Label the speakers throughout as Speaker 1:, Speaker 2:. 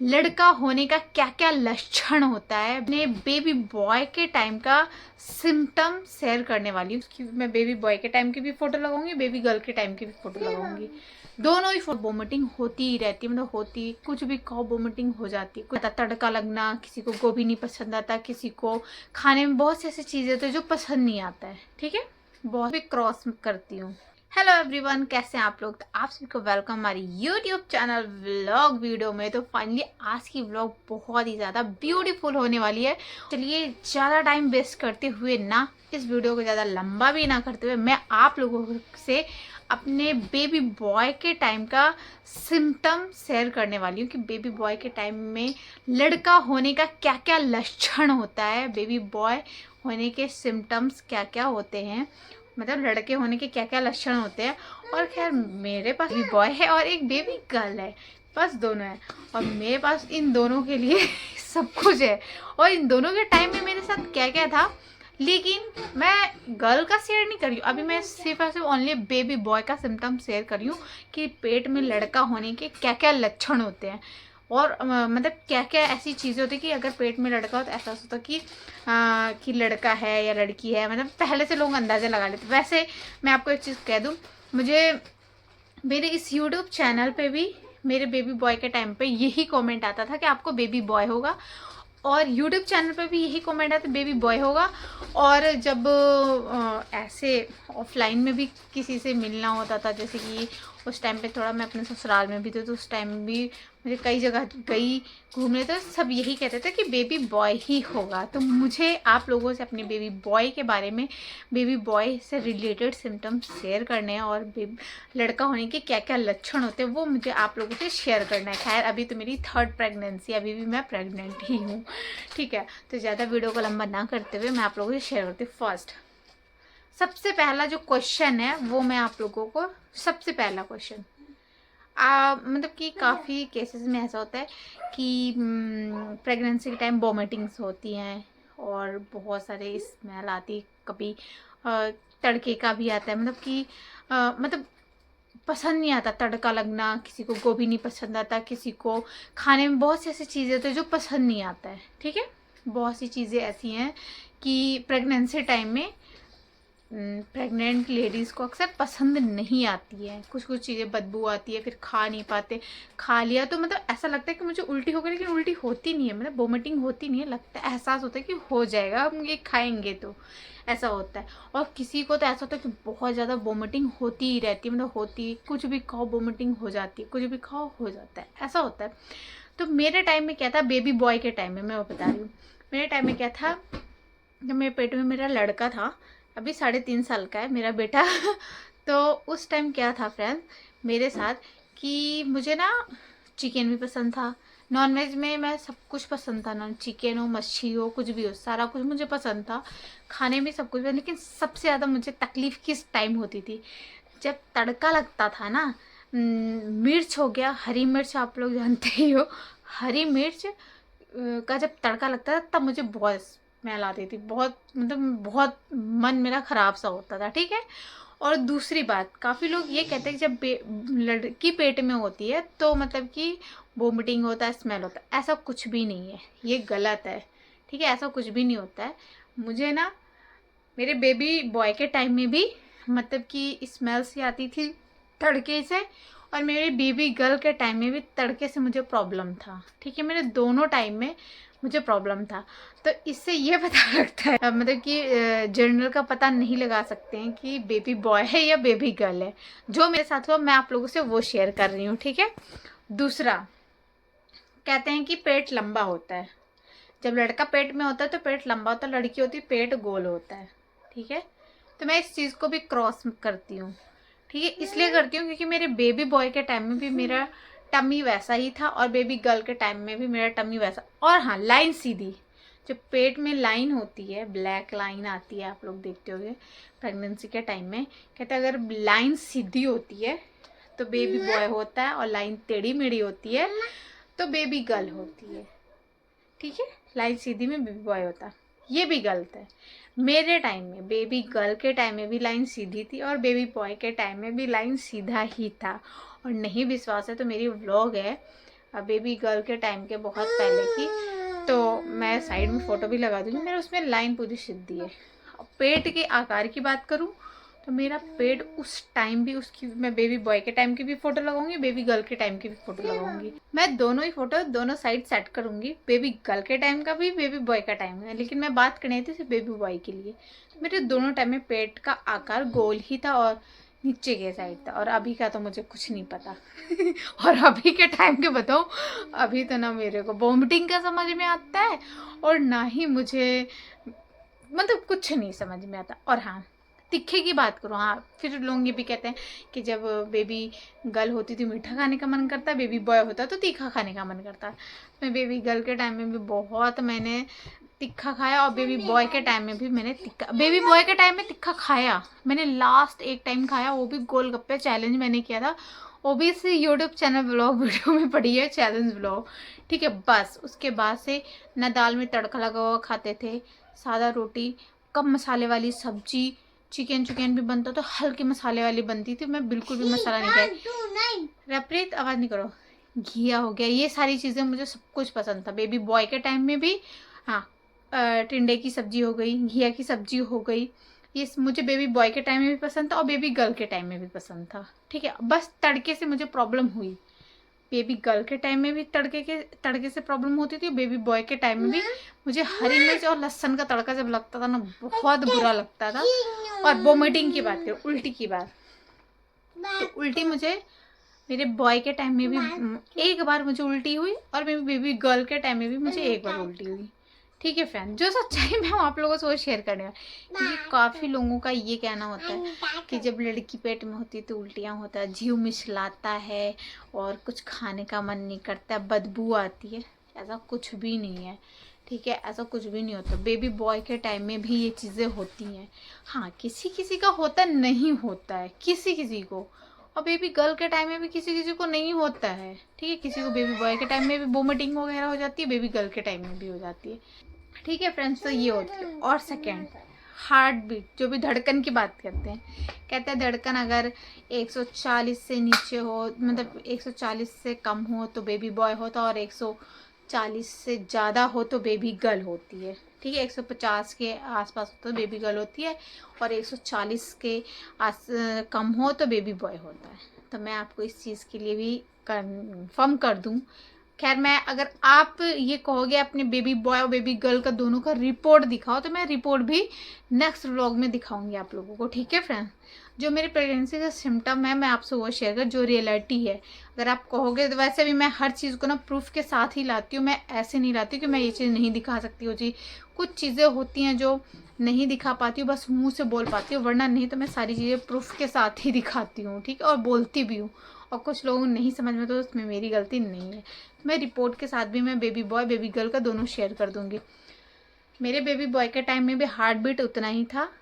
Speaker 1: लड़का होने का क्या क्या लक्षण होता है, अपने बेबी बॉय के टाइम का सिम्टम शेयर करने वाली हूँ। मैं बेबी बॉय के टाइम की भी फोटो लगाऊंगी, बेबी गर्ल के टाइम की भी फोटो लगाऊंगी। दोनों ही फोटो। वोमिटिंग होती ही रहती है, मतलब होती, कुछ भी खाओ वोमिटिंग हो जाती है। कुछ तड़का लगना, किसी को गोभी नहीं पसंद आता, किसी को खाने में बहुत सी ऐसी चीजें होती है जो पसंद नहीं आता है। ठीक है, बहुत भी क्रॉस करती हूँ। हेलो एवरीवन, कैसे हैं आप लोग। तो आप सभी को वेलकम हमारी यूट्यूब चैनल व्लॉग वीडियो में। तो फाइनली आज की व्लॉग बहुत ही ज़्यादा ब्यूटीफुल होने वाली है। चलिए ज़्यादा टाइम वेस्ट करते हुए ना, इस वीडियो को ज़्यादा लंबा भी ना करते हुए, मैं आप लोगों से अपने बेबी बॉय के टाइम का सिम्टम शेयर करने वाली हूँ कि बेबी बॉय के टाइम में लड़का होने का क्या क्या लक्षण होता है, बेबी बॉय होने के सिम्टम्स क्या क्या होते हैं, मतलब लड़के होने के क्या क्या लक्षण होते हैं। और खैर मेरे पास बेबी बॉय है और एक बेबी गर्ल है, बस दोनों है। और मेरे पास इन दोनों के लिए सब कुछ है। और इन दोनों के टाइम में मेरे साथ क्या क्या था, लेकिन मैं गर्ल का शेयर नहीं कर रही हूँ अभी। मैं सिर्फ और सिर्फ ओनली बेबी बॉय का सिम्टम शेयर कर रही हूँ कि पेट में लड़का होने के क्या क्या लक्षण होते हैं। और मतलब क्या क्या ऐसी चीज़ें होती है कि अगर पेट में लड़का हो तो ऐसा होता कि लड़का है या लड़की है, मतलब पहले से लोग अंदाज़ा लगा लेते। वैसे मैं आपको एक चीज़ कह दूँ, मुझे मेरे इस यूट्यूब चैनल पे भी मेरे बेबी बॉय के टाइम पे यही कमेंट आता था कि आपको बेबी बॉय होगा, और यूट्यूब चैनल पे भी यही कमेंट आता बेबी बॉय होगा। और जब ऐसे ऑफलाइन में भी किसी से मिलना होता था, जैसे कि उस टाइम पे थोड़ा मैं अपने ससुराल में भी थी, तो उस टाइम भी मुझे कई जगह गई घूमने, तो सब यही कहते थे कि बेबी बॉय ही होगा। तो मुझे आप लोगों से अपने बेबी बॉय के बारे में, बेबी बॉय से रिलेटेड सिम्टम्स शेयर करने हैं, और लड़का होने के क्या क्या लक्षण होते हैं वो मुझे आप लोगों से शेयर करना है। खैर अभी तो मेरी 3rd प्रेगनेंसी, अभी भी मैं प्रेग्नेंट ही हूँ। ठीक है, तो ज़्यादा वीडियो को लंबा ना करते हुए मैं आप लोगों से शेयर करती हूँ। फर्स्ट, सबसे पहला जो क्वेश्चन है वो मैं आप लोगों को, सबसे पहला क्वेश्चन, मतलब कि काफ़ी केसेस में ऐसा होता है कि प्रेगनेंसी के टाइम वॉमिटिंग्स होती हैं और बहुत सारे स्मेल आती है, कभी तड़के का भी आता है, मतलब कि मतलब पसंद नहीं आता, तड़का लगना, किसी को गोभी नहीं पसंद आता, किसी को खाने में बहुत सी ऐसी चीज़ें होती है जो पसंद नहीं आता है। ठीक है, बहुत सी चीज़ें ऐसी हैं कि प्रेगनेंसी टाइम में प्रेग्नेंट लेडीज़ को अक्सर पसंद नहीं आती है। कुछ कुछ चीज़ें बदबू आती है, फिर खा नहीं पाते, खा लिया तो मतलब ऐसा लगता है कि मुझे उल्टी हो गई, लेकिन उल्टी होती नहीं है, मतलब वोमिटिंग होती नहीं है, लगता है, एहसास होता है कि हो जाएगा, हम ये खाएंगे तो ऐसा होता है। और किसी को तो ऐसा होता है कि बहुत ज़्यादा वोमिटिंग होती ही रहती है, मतलब होती, कुछ भी खाओ वोमिटिंग हो जाती है, कुछ भी खाओ हो जाता है, ऐसा होता है। तो मेरे टाइम में क्या था, बेबी बॉय के टाइम में मैं वो बता रही हूँ, मेरे टाइम में क्या था, जब मेरे पेट में मेरा लड़का था, अभी 3.5 साल का है मेरा बेटा तो उस टाइम क्या था फ्रेंड मेरे साथ, कि मुझे ना चिकन भी पसंद था, नॉन वेज में मैं सब कुछ पसंद था, नॉन चिकन हो, मच्छी हो, कुछ भी हो, सारा कुछ मुझे पसंद था, खाने में सब कुछ। लेकिन सबसे ज़्यादा मुझे तकलीफ़ किस टाइम होती थी, जब तड़का लगता था ना, मिर्च हो गया, हरी मिर्च आप लोग जानते ही हो, हरी मिर्च का जब तड़का लगता था तब मुझे बहुत स्मेल आती थी, बहुत, मतलब बहुत मन मेरा ख़राब सा होता था। ठीक है, और दूसरी बात, काफ़ी लोग ये कहते हैं कि जब लड़की पेट में होती है तो मतलब कि वोमिटिंग होता है, स्मेल होता है, ऐसा कुछ भी नहीं है, ये गलत है। ठीक है, ऐसा कुछ भी नहीं होता है। मुझे ना मेरे बेबी बॉय के टाइम में भी मतलब कि स्मेल सी आती थी तड़के से, और मेरे बेबी गर्ल के टाइम में भी तड़के से मुझे प्रॉब्लम था। ठीक है, मेरे दोनों टाइम में मुझे प्रॉब्लम था। तो इससे ये पता लगता है, मतलब कि जनरल का पता नहीं लगा सकते हैं कि बेबी बॉय है या बेबी गर्ल है। जो मेरे साथ हुआ मैं आप लोगों से वो शेयर कर रही हूँ। ठीक है, दूसरा, कहते हैं कि पेट लंबा होता है, जब लड़का पेट में होता है तो पेट लंबा होता है, लड़की होती है पेट गोल होता है। ठीक है, तो मैं इस चीज़ को भी क्रॉस करती हूँ। ठीक है, इसलिए करती हूँ क्योंकि मेरे बेबी बॉय के टाइम में भी मेरा टमी वैसा ही था, और बेबी गर्ल के टाइम में भी मेरा टमी वैसा। और हाँ, लाइन सीधी, जो पेट में लाइन होती है, ब्लैक लाइन आती है, आप लोग देखते होंगे प्रेगनेंसी के टाइम में, कहते हैं अगर लाइन सीधी होती है तो बेबी बॉय होता है, और लाइन टेढ़ी मेढ़ी होती है तो बेबी गर्ल होती है। ठीक है, लाइन सीधी में बेबी बॉय होता है, ये भी गलत है। मेरे टाइम में बेबी गर्ल के टाइम में भी लाइन सीधी थी, और बेबी बॉय के टाइम में भी लाइन सीधा ही था। और नहीं विश्वास है तो मेरी व्लॉग है, बेबी गर्ल के टाइम के बहुत पहले की, तो मैं साइड में फ़ोटो भी लगा दूँगी। मेरे उसमें लाइन पूरी सीधी है। पेट के आकार की बात करूँ तो मेरा पेट उस टाइम भी, उसकी मैं बेबी बॉय के टाइम की भी फ़ोटो लगाऊंगी, बेबी गर्ल के टाइम की भी फ़ोटो लगाऊंगी। मैं दोनों ही फ़ोटो दोनों साइड सेट करूंगी, बेबी गर्ल के टाइम का भी, बेबी बॉय का टाइम का। लेकिन मैं बात करनी थी सिर्फ बेबी बॉय के लिए। तो मेरे दोनों टाइम में पेट का आकार गोल ही था और नीचे के साइड था। और अभी का तो मुझे कुछ नहीं पता और अभी के टाइम के बताऊँ, अभी तो ना मेरे को वॉमिटिंग का समझ में आता है और ना ही मुझे मतलब कुछ नहीं समझ में आता। और हाँ, तीखे की बात करूँ, हाँ फिर लोग ये भी कहते हैं कि जब बेबी गर्ल होती थी मीठा खाने का मन करता है, बेबी बॉय होता तो तीखा खाने का मन करता है। मैं बेबी गर्ल के टाइम में भी बहुत मैंने तीखा खाया और बेबी बॉय के टाइम में भी मैंने तीखा, बेबी बॉय के टाइम में तीखा खाया मैंने। लास्ट एक टाइम खाया, वो भी गोलगप्पे चैलेंज मैंने किया था, वो भी इसी यूट्यूब चैनल ब्लॉग वीडियो में पड़ी है, चैलेंज ब्लॉग, ठीक है। बस उसके बाद से ना दाल में तड़का लगा हुआ खाते थे, सादा रोटी, कम मसाले वाली सब्जी, चिकन भी बनता तो हल्के मसाले वाली बनती थी, मैं बिल्कुल भी मसाला नहीं खाई। रप्रीत आवाज़ नहीं करो। घिया हो गया, ये सारी चीज़ें मुझे सब कुछ पसंद था बेबी बॉय के टाइम में भी। हाँ, टिंडे की सब्जी हो गई, घिया की सब्जी हो गई, ये मुझे बेबी बॉय के टाइम में भी पसंद था और बेबी गर्ल के टाइम में भी पसंद था, ठीक है। बस तड़के से मुझे प्रॉब्लम हुई, बेबी गर्ल के टाइम में भी तड़के से प्रॉब्लम होती थी, बेबी बॉय के टाइम में भी मुझे हरी मिर्च और लहसुन का तड़का जब लगता था ना, बहुत बुरा लगता था। और वोमिटिंग की बात करें, उल्टी की बात, तो उल्टी मुझे मेरे बॉय के टाइम में भी एक बार मुझे उल्टी हुई और मेरी बेबी गर्ल के टाइम में भी मुझे एक बार उल्टी हुई, ठीक है फ्रेंड। जो सच्चाई मैं आप लोगों से वो शेयर करने वाली, क्योंकि काफ़ी लोगों का ये कहना होता है कि जब लड़की पेट में होती है तो उल्टियाँ होता है, जीव मिचलाता है और कुछ खाने का मन नहीं करता, बदबू आती है। ऐसा कुछ भी नहीं है, ठीक है, ऐसा कुछ भी नहीं होता। बेबी बॉय के टाइम में भी ये चीज़ें होती हैं। हाँ, किसी किसी का होता नहीं होता है, किसी किसी को, और बेबी गर्ल के टाइम में भी किसी किसी को नहीं होता है, ठीक है। किसी को बेबी बॉय के टाइम में भी वोमिटिंग वगैरह हो जाती है, बेबी गर्ल के टाइम में भी हो जाती है, ठीक है फ्रेंड्स। तो ये होती है। और सेकेंड, हार्ट बीट, जो भी धड़कन की बात करते हैं, कहते हैं धड़कन अगर 140 से नीचे हो, मतलब 140 से कम हो तो बेबी बॉय होता, और 140 से ज़्यादा हो तो बेबी गर्ल होती है, ठीक है। 150 के आसपास हो तो बेबी गर्ल होती है, और 140 के कम हो तो बेबी बॉय होता है। तो मैं आपको इस चीज़ के लिए भी कन्फर्म कर दूं। खैर, मैं अगर आप ये कहोगे अपने बेबी बॉय और बेबी गर्ल का दोनों का रिपोर्ट दिखाओ, तो मैं रिपोर्ट भी नेक्स्ट व्लॉग में दिखाऊंगी आप लोगों को, ठीक है फ्रेंड्स। जो मेरे प्रेगनेंसी का सिम्टम है मैं आपसे वो शेयर कर, जो रियलिटी है। अगर आप कहोगे तो वैसे भी मैं हर चीज़ को ना प्रूफ के साथ ही लाती हूँ, मैं ऐसे नहीं लाती कि मैं ये चीज़ नहीं दिखा सकती हूँ जी। कुछ चीज़ें होती हैं जो नहीं दिखा पाती हूँ, बस मुँह से बोल पाती हूँ, वरना नहीं तो मैं सारी चीज़ें प्रूफ के साथ ही दिखाती हूँ, ठीक है, और बोलती भी हूँ। और कुछ लोगों को नहीं समझ में तो उसमें मेरी गलती नहीं है। मैं रिपोर्ट के साथ भी मैं बेबी बॉय बेबी गर्ल का दोनों शेयर कर दूंगी। मेरे बेबी बॉय के टाइम में भी हार्ट बीट उतना ही था,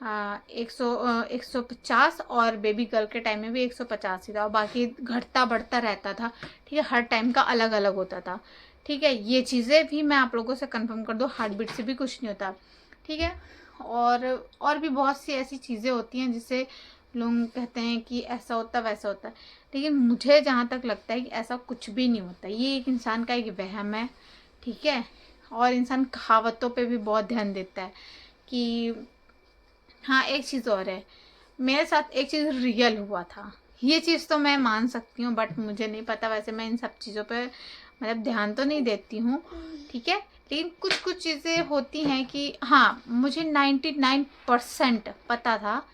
Speaker 1: 150, और बेबी गर्ल के टाइम में भी 150 ही था, और बाकी घटता बढ़ता रहता था, ठीक है। हर टाइम का अलग अलग होता था, ठीक है। ये चीज़ें भी मैं आप लोगों से कंफर्म कर दूँ, हार्ट बीट से भी कुछ नहीं होता, ठीक है। और भी बहुत सी ऐसी चीज़ें होती हैं जिससे लोग कहते हैं कि ऐसा होता वैसा होता है, लेकिन मुझे जहाँ तक लगता है कि ऐसा कुछ भी नहीं होता। ये एक इंसान का एक वहम है, ठीक है। और इंसान कहावतों पे भी बहुत ध्यान देता है कि हाँ, एक चीज़ और है, मेरे साथ एक चीज़ रियल हुआ था, ये चीज़ तो मैं मान सकती हूँ, बट मुझे नहीं पता, वैसे मैं इन सब चीज़ों पे मतलब ध्यान तो नहीं देती हूँ, ठीक है। लेकिन कुछ कुछ चीज़ें होती हैं कि हाँ, मुझे 99% पता था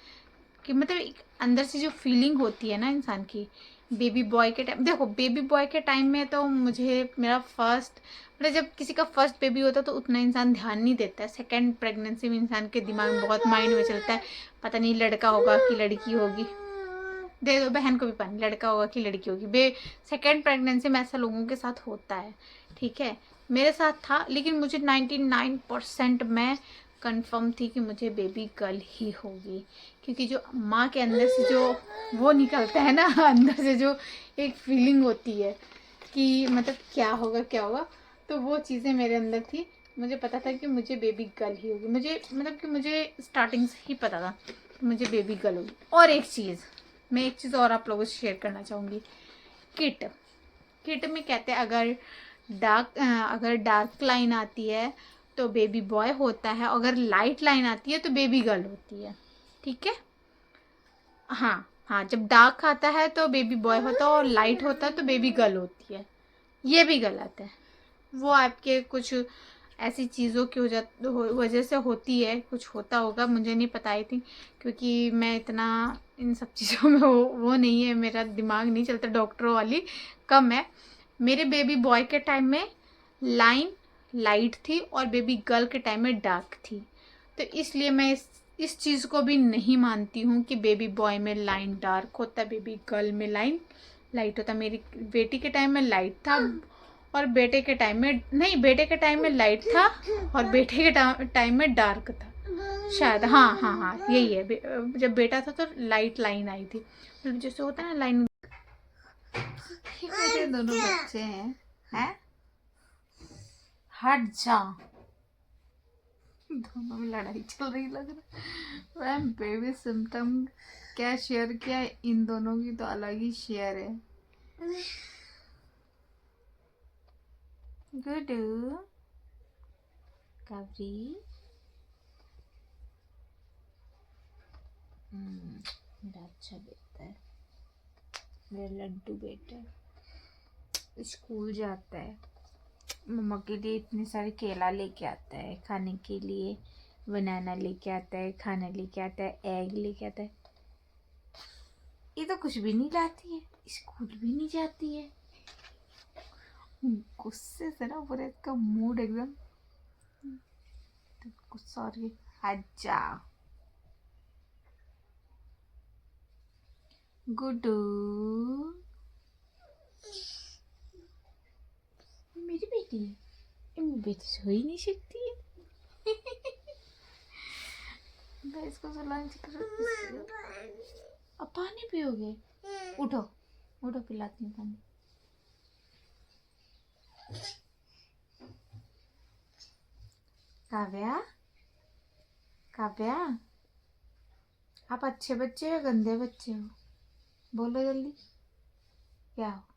Speaker 1: कि मतलब एक अंदर से जो फीलिंग होती है ना इंसान की, बेबी बॉय के टाइम, देखो बेबी बॉय के टाइम में तो मुझे मेरा फर्स्ट, मतलब जब किसी का फर्स्ट बेबी होता है तो उतना इंसान ध्यान नहीं देता है। सेकंड प्रेगनेंसी में इंसान के दिमाग में बहुत माइंड में चलता है, पता नहीं लड़का होगा कि लड़की होगी, दे दो बहन को भी पानी, लड़का होगा कि लड़की होगी। सेकेंड प्रेगनेंसी में ऐसा लोगों के साथ होता है, ठीक है। मेरे साथ था, लेकिन मुझे 99% मैं कंफर्म थी कि मुझे बेबी गर्ल ही होगी, क्योंकि जो माँ के अंदर से जो वो निकलता है ना, अंदर से जो एक फीलिंग होती है कि मतलब क्या होगा, तो वो चीज़ें मेरे अंदर थी। मुझे पता था कि मुझे बेबी गर्ल ही होगी, मुझे मतलब कि मुझे स्टार्टिंग से ही पता था कि मुझे बेबी गर्ल होगी। और एक चीज़, मैं एक चीज़ और आप लोगों से शेयर करना चाहूँगी, किट। किट में कहते हैं अगर डार्क लाइन आती है तो बेबी बॉय होता है, अगर लाइट लाइन आती है तो बेबी गर्ल होती है। ठीक है, हाँ हाँ, जब डार्क आता है तो बेबी बॉय होता है और लाइट होता है तो बेबी गर्ल होती है। ये भी गलत है, वो आपके कुछ ऐसी चीज़ों की वजह से होती है, कुछ होता होगा, मुझे नहीं पता। आई थिंक क्योंकि मैं इतना इन सब चीज़ों में वो नहीं है, मेरा दिमाग नहीं चलता, डॉक्टरों वाली कम है। मेरे बेबी बॉय के टाइम में लाइन लाइट थी और बेबी गर्ल के टाइम में डार्क थी, तो इसलिए मैं इस चीज़ को भी नहीं मानती हूँ कि बेबी बॉय में लाइन डार्क होता है, बेबी गर्ल में लाइन लाइट होता। मेरी बेटी के टाइम में लाइट था और बेटे के टाइम में नहीं, बेटे के टाइम में लाइट था और बेटे के टाइम में डार्क था शायद। हाँ हाँ हाँ, यही है। जब बेटा था तो लाइट लाइन आई थी, मतलब जैसे होता है ना लाइन। ये मेरे दोनों बच्चे हैं? हट जा, दोनों में लड़ाई चल रही लग रहा है। बेबी सिम्टम क्या शेयर किया, इन दोनों की तो अलग ही शेयर है। गुडू काबरी, मेरा अच्छा बेटा है, मेरा लड्डू बेटा स्कूल जाता है, मम्मा के लिए इतने सारे केला लेके आता है खाने के लिए, बनाना लेके आता है, खाना लेके आता है, एग लेके आता है। ये तो कुछ भी नहीं लाती है, स्कूल भी नहीं जाती है। गुस्से से ना पूरा इसका मूड एकदम गुस्सा और अच्छा। गुड्डू मेरी बेटी है, मेरी बेटी सो ही नहीं सकती है। मैं इसको सुलाने अब पानी पियोगे? उठो उठो, पिलाती हूँ पानी। काव्या, काव्या, आप अच्छे बच्चे हो गंदे बच्चे हो? बोलो जल्दी, क्या हो?